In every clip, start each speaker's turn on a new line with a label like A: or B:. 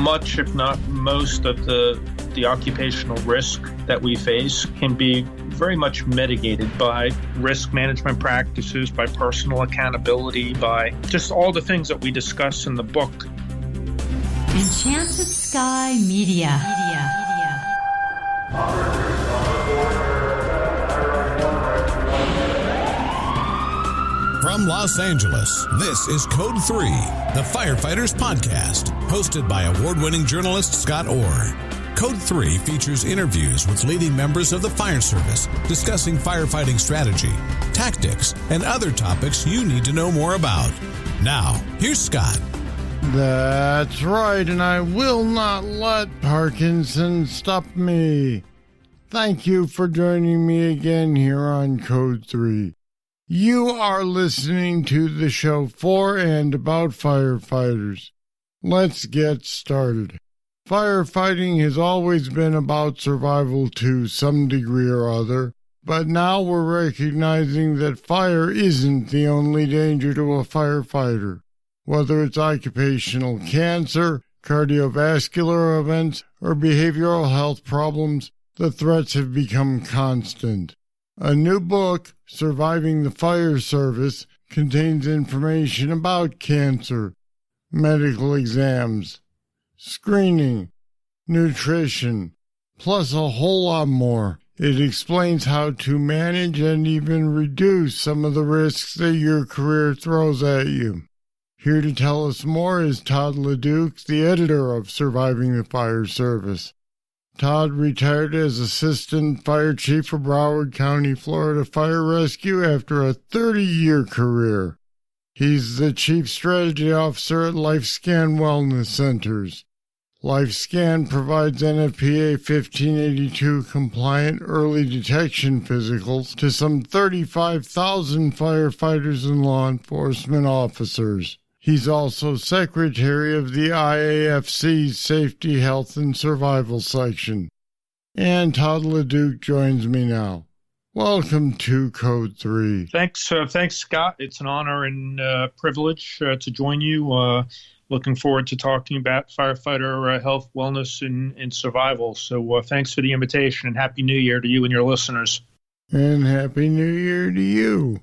A: much, if not most, of the occupational risk that we face can be very much mitigated by risk management practices, by personal accountability, by just all the things that we discuss in the book.
B: Enchanted Sky Media.
C: From Los Angeles, this is Code 3, the Firefighters Podcast, hosted by award-winning journalist Scott Orr. Code 3 features interviews with leading members of the fire service, discussing firefighting strategy, tactics, and other topics you need to know more about. Now, here's Scott.
D: That's right, and I will not let Parkinson stop me. Thank you for joining me again here on Code 3. You are listening to the show for and about firefighters. Let's get started. Firefighting has always been about survival to some degree or other, but now we're recognizing that fire isn't the only danger to a firefighter. Whether it's occupational cancer, cardiovascular events, or behavioral health problems, the threats have become constant. A new book, Surviving the Fire Service, contains information about cancer, medical exams, screening, nutrition, plus a whole lot more. It explains how to manage and even reduce some of the risks that your career throws at you. Here to tell us more is Todd LeDuc, the editor of Surviving the Fire Service. Todd retired as Assistant Fire Chief for Broward County Florida Fire Rescue after a 30-year career. He's the Chief Strategy Officer at LifeScan Wellness Centers. LifeScan provides NFPA 1582 compliant early detection physicals to some 35,000 firefighters and law enforcement officers. He's also Secretary of the IAFC Safety, Health, and Survival section. And Todd LeDuc joins me now. Welcome to Code 3.
A: Thanks, Scott. It's an honor and privilege to join you. Looking forward to talking about firefighter health, wellness, and survival. So thanks for the invitation, and Happy New Year to you and your listeners.
D: And Happy New Year to you.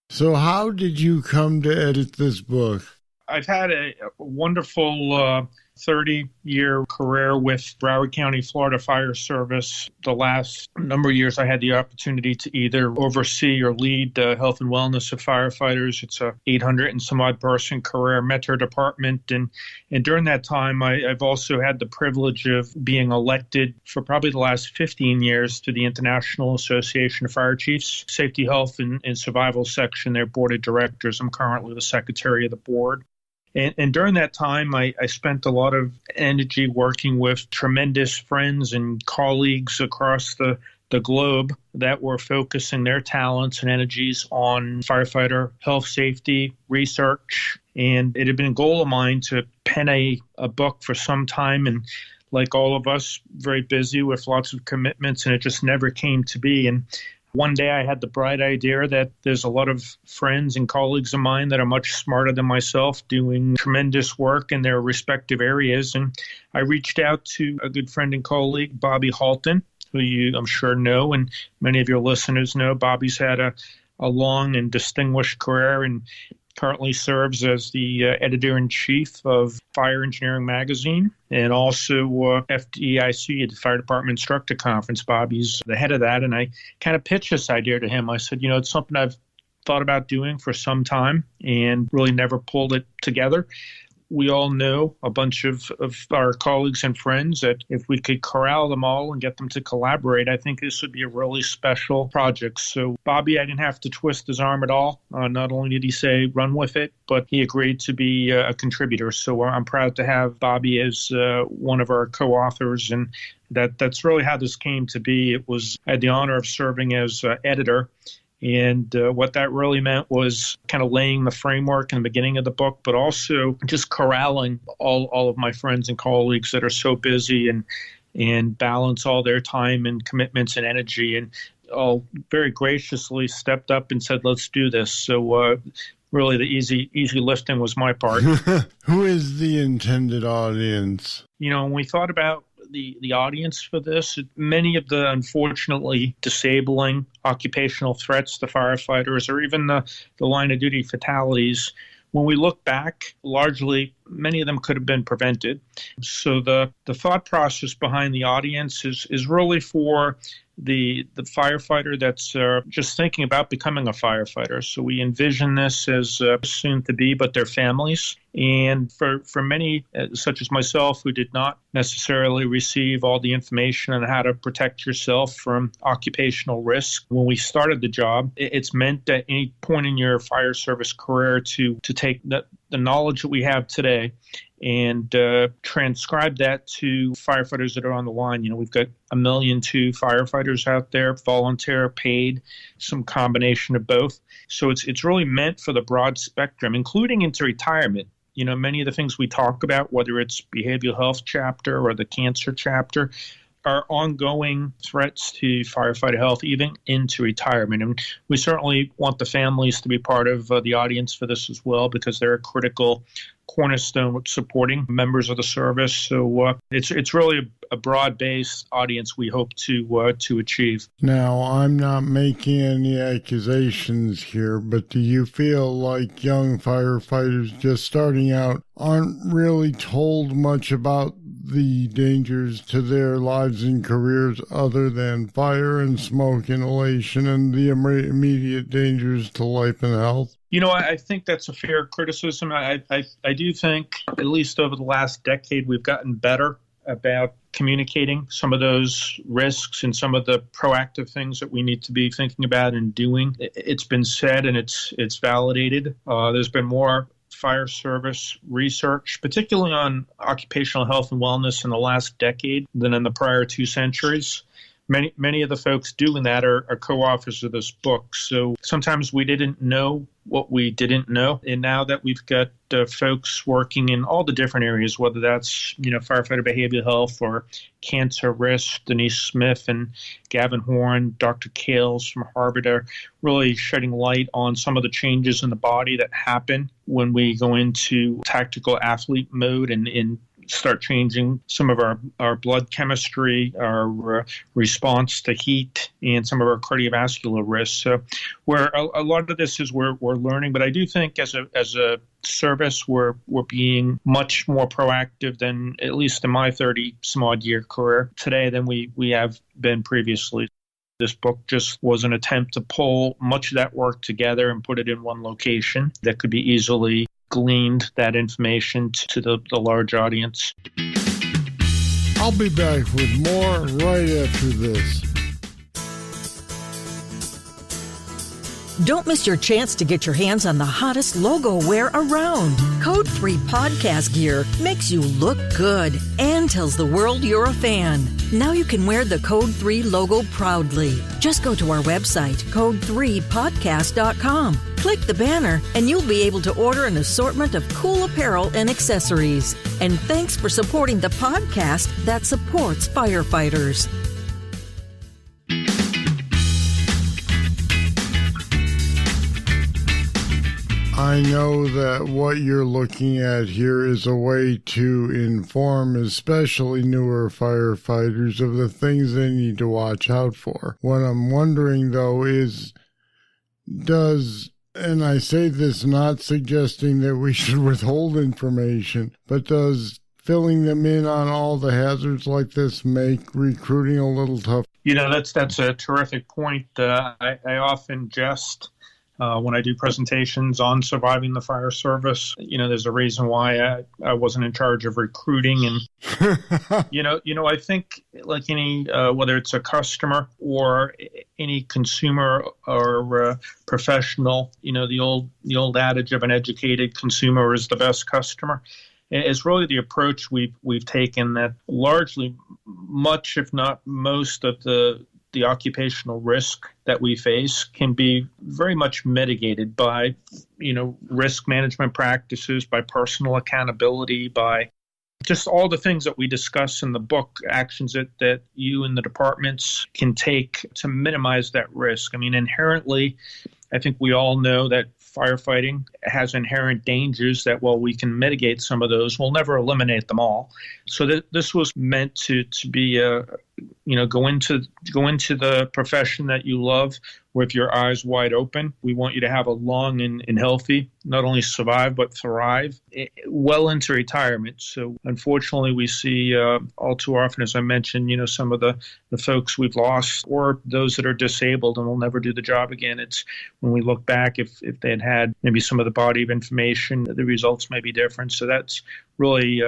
D: So how did you come to edit this book?
A: I've had a wonderful 30-year career with Broward County Florida Fire Service. The last number of years I had the opportunity to either oversee or lead the health and wellness of firefighters. It's a 800 and some odd person career metro department. And during that time, I've also had the privilege of being elected for probably the last 15 years to the International Association of Fire Chiefs, Safety, Health, and Survival section, their board of directors. I'm currently the secretary of the board. And during that time, I spent a lot of energy working with tremendous friends and colleagues across the globe that were focusing their talents and energies on firefighter health, safety, research. And it had been a goal of mine to pen a book for some time. And like all of us, very busy with lots of commitments, and it just never came to be. And one day I had the bright idea that there's a lot of friends and colleagues of mine that are much smarter than myself doing tremendous work in their respective areas. And I reached out to a good friend and colleague, Bobby Halton, who you, I'm sure, know, and many of your listeners know. Bobby's had a long and distinguished career and currently serves as the editor-in-chief of Fire Engineering Magazine and also FDIC, the Fire Department Instructor Conference. Bobby's the head of that, and I kind of pitched this idea to him. I said, it's something I've thought about doing for some time and really never pulled it together. We all know, a bunch of our colleagues and friends, that if we could corral them all and get them to collaborate, I think this would be a really special project. So Bobby, I didn't have to twist his arm at all. Not only did he say run with it, but he agreed to be a contributor. So I'm proud to have Bobby as one of our co-authors, and that's really how this came to be. I had the honor of serving as editor. And what that really meant was kind of laying the framework in the beginning of the book, but also just corralling all of my friends and colleagues that are so busy and balance all their time and commitments and energy, and all very graciously stepped up and said, let's do this. So really the easy lifting was my part.
D: Who is the intended audience?
A: When we thought about the audience for this, many of the unfortunately disabling occupational threats to firefighters, or even the line of duty fatalities, when we look back, largely many of them could have been prevented. So the thought process behind the audience is really for the firefighter that's just thinking about becoming a firefighter. So we envision this as soon to be, but their families. And for many, such as myself, who did not necessarily receive all the information on how to protect yourself from occupational risk when we started the job, it's meant at any point in your fire service career to take the knowledge that we have today and transcribe that to firefighters that are on the line. We've got 1.2 million firefighters out there, volunteer, paid, some combination of both. So it's really meant for the broad spectrum, including into retirement. Many of the things we talk about, whether it's behavioral health chapter or the cancer chapter, are ongoing threats to firefighter health, even into retirement. And we certainly want the families to be part of the audience for this as well, because they're a critical cornerstone supporting members of the service. So it's really a broad-based audience we hope to achieve.
D: Now, I'm not making any accusations here, but do you feel like young firefighters just starting out aren't really told much about the dangers to their lives and careers other than fire and smoke inhalation and the immediate dangers to life and health?
A: I think that's a fair criticism. I do think, at least over the last decade, we've gotten better about communicating some of those risks and some of the proactive things that we need to be thinking about and doing. It's been said and it's validated. There's been more fire service research, particularly on occupational health and wellness in the last decade than in the prior 2 centuries. Many of the folks doing that are co-authors of this book. So sometimes we didn't know what we didn't know. And now that we've got folks working in all the different areas, whether that's, firefighter behavioral health or cancer risk, Denise Smith and Gavin Horn, Dr. Kales from Harvard are really shedding light on some of the changes in the body that happen when we go into tactical athlete mode and start changing some of our blood chemistry, our response to heat, and some of our cardiovascular risks. So where a lot of this is we're learning, but I do think as a service, we're being much more proactive than, at least in my 30-some-odd year career today, than we have been previously. This book just was an attempt to pull much of that work together and put it in one location that could be easily gleaned, that information to the large audience.
D: I'll be back with more right after this.
E: Don't miss your chance to get your hands on the hottest logo wear around. Code 3 podcast gear makes you look good and tells the world you're a fan. Now you can wear the Code 3 logo proudly. Just go to our website, code3podcast.com. Click the banner and you'll be able to order an assortment of cool apparel and accessories. And thanks for supporting the podcast that supports firefighters.
D: I know that what you're looking at here is a way to inform especially newer firefighters of the things they need to watch out for. What I'm wondering, though, is and I say this not suggesting that we should withhold information, but does filling them in on all the hazards like this make recruiting a little tough?
A: That's a terrific point. I often jest when I do presentations on surviving the fire service. There's a reason why I wasn't in charge of recruiting. And, I think like any, whether it's a customer or any consumer or professional, the old adage of an educated consumer is the best customer. Is really the approach we've taken, that largely much, if not most, of the occupational risk that we face can be very much mitigated by, risk management practices, by personal accountability, by just all the things that we discuss in the book, actions that you and the departments can take to minimize that risk. I mean, inherently, I think we all know that firefighting has inherent dangers that, while we can mitigate some of those, we'll never eliminate them all. So this was meant to be go into the profession that you love with your eyes wide open. We want you to have a long and healthy, not only survive, but thrive well into retirement. So unfortunately, we see all too often, as I mentioned, some of the folks we've lost or those that are disabled and will never do the job again. It's when we look back, if they had maybe some of the body of information, the results may be different. So that's really,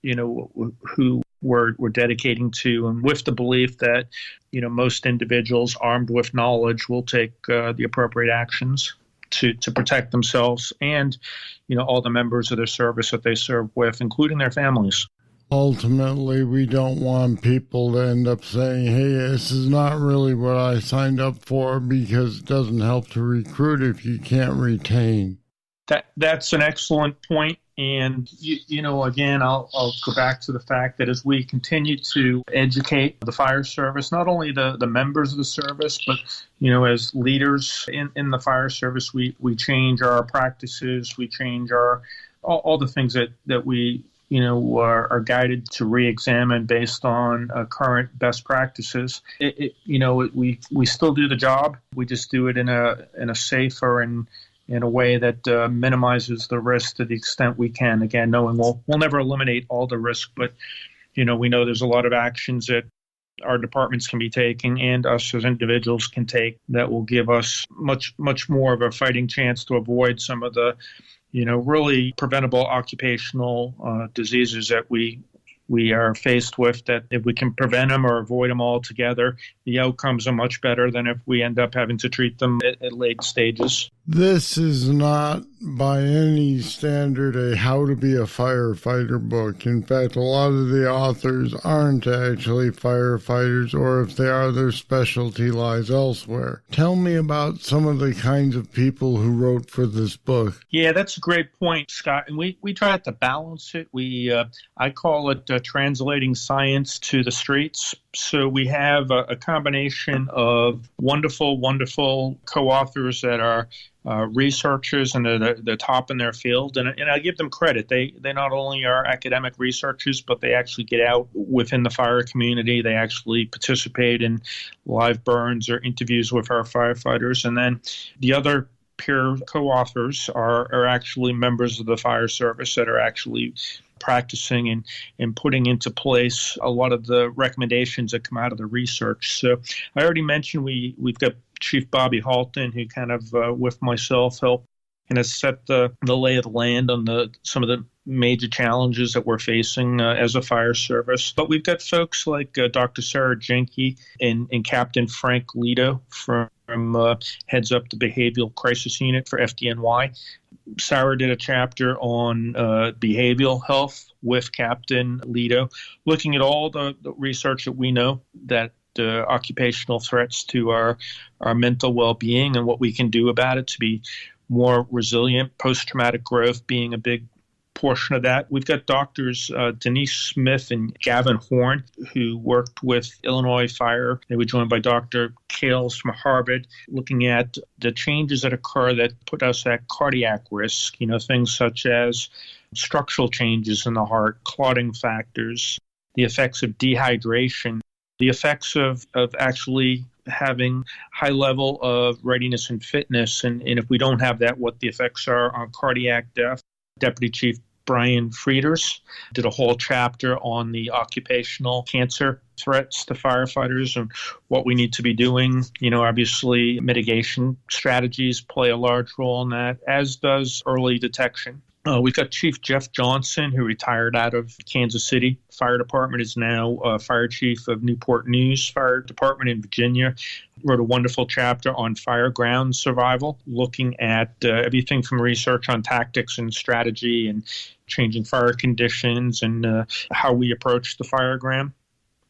A: who we're dedicating to, and with the belief that, most individuals armed with knowledge will take the appropriate actions to protect themselves and, all the members of their service that they serve with, including their families.
D: Ultimately, we don't want people to end up saying, hey, this is not really what I signed up for, because it doesn't help to recruit if you can't retain.
A: That's an excellent point. And, again, I'll go back to the fact that as we continue to educate the fire service, not only the members of the service, but, as leaders in the fire service, we change our practices, we change all the things that we are guided to re-examine based on current best practices. We still do the job. We just do it in a safer and in a way that minimizes the risk to the extent we can. Again, knowing we'll never eliminate all the risk, but we know there's a lot of actions that our departments can be taking and us as individuals can take that will give us much more of a fighting chance to avoid some of the really preventable occupational diseases that we are faced with, that if we can prevent them or avoid them altogether, the outcomes are much better than if we end up having to treat them at late stages.
D: This is not by any standard a how to be a firefighter book. In fact, a lot of the authors aren't actually firefighters, or if they are, their specialty lies elsewhere. Tell me about some of the kinds of people who wrote for this book.
A: Yeah, that's a great point, Scott. And we try to balance it. I call it translating science to the streets. So we have a combination of wonderful co-authors that are researchers and they're top in their field. And I give them credit. They not only are academic researchers, but they actually get out within the fire community. They actually participate in live burns or interviews with our firefighters. And then the other peer co-authors are actually members of the fire service that are actually practicing and putting into place a lot of the recommendations that come out of the research. So I already mentioned we've got Chief Bobby Halton, who kind of, with myself, helped and has set the lay of the land on some of the major challenges that we're facing as a fire service. But we've got folks like Dr. Sarah Jenke and Captain Frank Lido from heads up the Behavioral Crisis Unit for FDNY. Sarah did a chapter on behavioral health with Captain Lido, looking at all the research that we know that occupational threats to our mental well-being and what we can do about it to be more resilient, post-traumatic growth being a big portion of that. We've got doctors Denise Smith and Gavin Horn, who worked with Illinois Fire. They were joined by Dr. Kales from Harvard, looking at the changes that occur that put us at cardiac risk, things such as structural changes in the heart, clotting factors, the effects of dehydration, the effects of actually having high level of readiness and fitness, and if we don't have that, what the effects are on cardiac death. Deputy Chief Brian Frieders did a whole chapter on the occupational cancer threats to firefighters and what we need to be doing. Obviously, mitigation strategies play a large role in that, as does early detection. We've got Chief Jeff Johnson, who retired out of Kansas City Fire Department, is now Fire Chief of Newport News Fire Department in Virginia. Wrote a wonderful chapter on fireground survival, looking at everything from research on tactics and strategy and changing fire conditions and how we approach the fireground.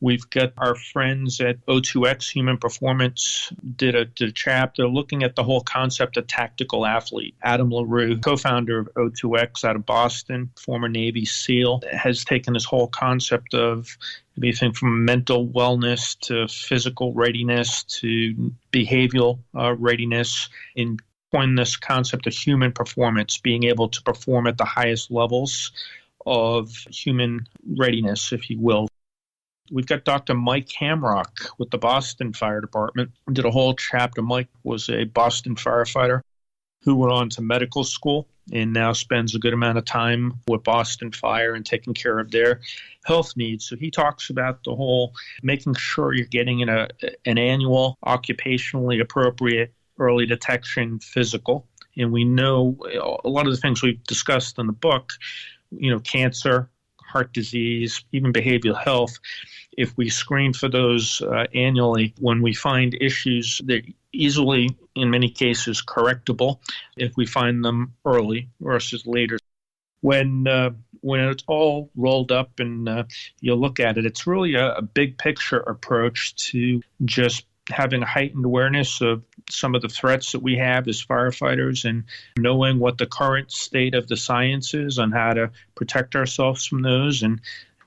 A: We've got our friends at O2X Human Performance did a chapter looking at the whole concept of tactical athlete. Adam LaRue, co-founder of O2X out of Boston, former Navy SEAL, has taken this whole concept of everything from mental wellness to physical readiness to behavioral readiness in coined this concept of human performance, being able to perform at the highest levels of human readiness, if you will. We've got Dr. Mike Hamrock with the Boston Fire Department. Did a whole chapter. Mike was a Boston firefighter who went on to medical school and now spends a good amount of time with Boston Fire and taking care of their health needs. So he talks about the whole making sure you're getting an annual occupationally appropriate early detection physical. And we know a lot of the things we've discussed in the book, cancer, heart disease, even behavioral health. If we screen for those annually, when we find issues that easily, in many cases, correctable, if we find them early versus later. When it's all rolled up and you look at it, it's really a big picture approach to just having a heightened awareness of some of the threats that we have as firefighters and knowing what the current state of the science is on how to protect ourselves from those. And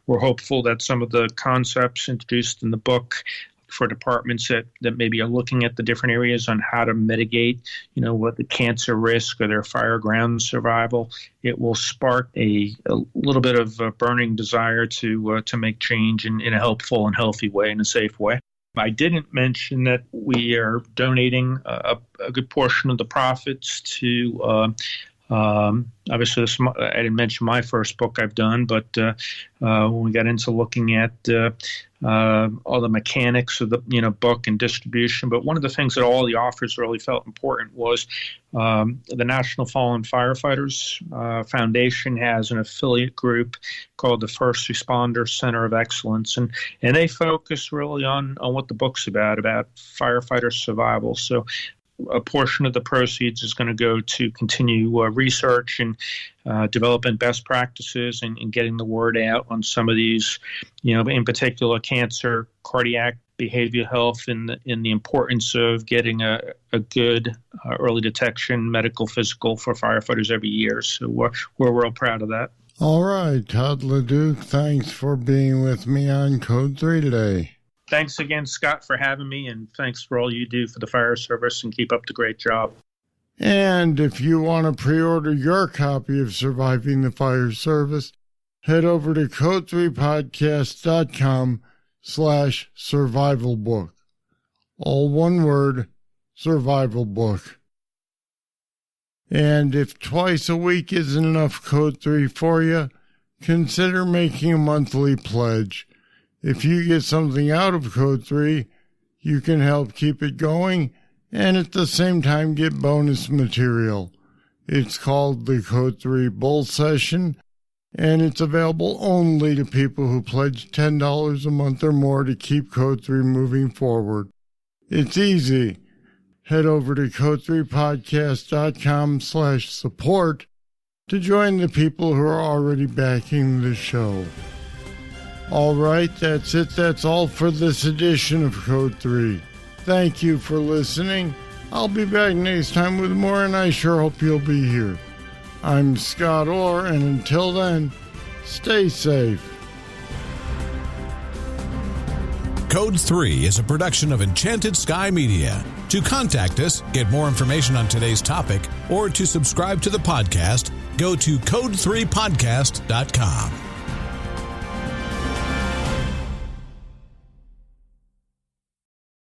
A: we're hopeful that some of the concepts introduced in the book for departments that maybe are looking at the different areas on how to mitigate, what the cancer risk or their fire ground survival, it will spark a little bit of a burning desire to make change in a helpful and healthy way, in a safe way. I didn't mention that we are donating a good portion of the profits to obviously, I didn't mention my first book I've done, but when we got into looking at all the mechanics of the book and distribution, but one of the things that all the authors really felt important was the National Fallen Firefighters Foundation has an affiliate group called the First Responder Center of Excellence, and they focus really on what the book's about firefighter survival. So a portion of the proceeds is going to go to continue research and developing best practices and getting the word out on some of these, in particular cancer, cardiac, behavioral health, and the importance of getting a good early detection medical physical for firefighters every year. So we're real proud of that.
D: All right, Todd LeDuc, thanks for being with me on Code 3 today.
A: Thanks again, Scott, for having me, and thanks for all you do for the fire service, and keep up the great job.
D: And if you want to pre-order your copy of Surviving the Fire Service, head over to code3podcast.com/survivalbook. All one word, survival book. And if twice a week isn't enough Code 3 for you, consider making a monthly pledge. If you get something out of Code 3, you can help keep it going and at the same time get bonus material. It's called the Code 3 Bull Session, and it's available only to people who pledge $10 a month or more to keep Code 3 moving forward. It's easy. Head over to code3podcast.com/support to join the people who are already backing the show. All right, that's it. That's all for this edition of Code 3. Thank you for listening. I'll be back next time with more, and I sure hope you'll be here. I'm Scott Orr, and until then, stay safe.
C: Code 3 is a production of Enchanted Sky Media. To contact us, get more information on today's topic, or to subscribe to the podcast, go to code3podcast.com.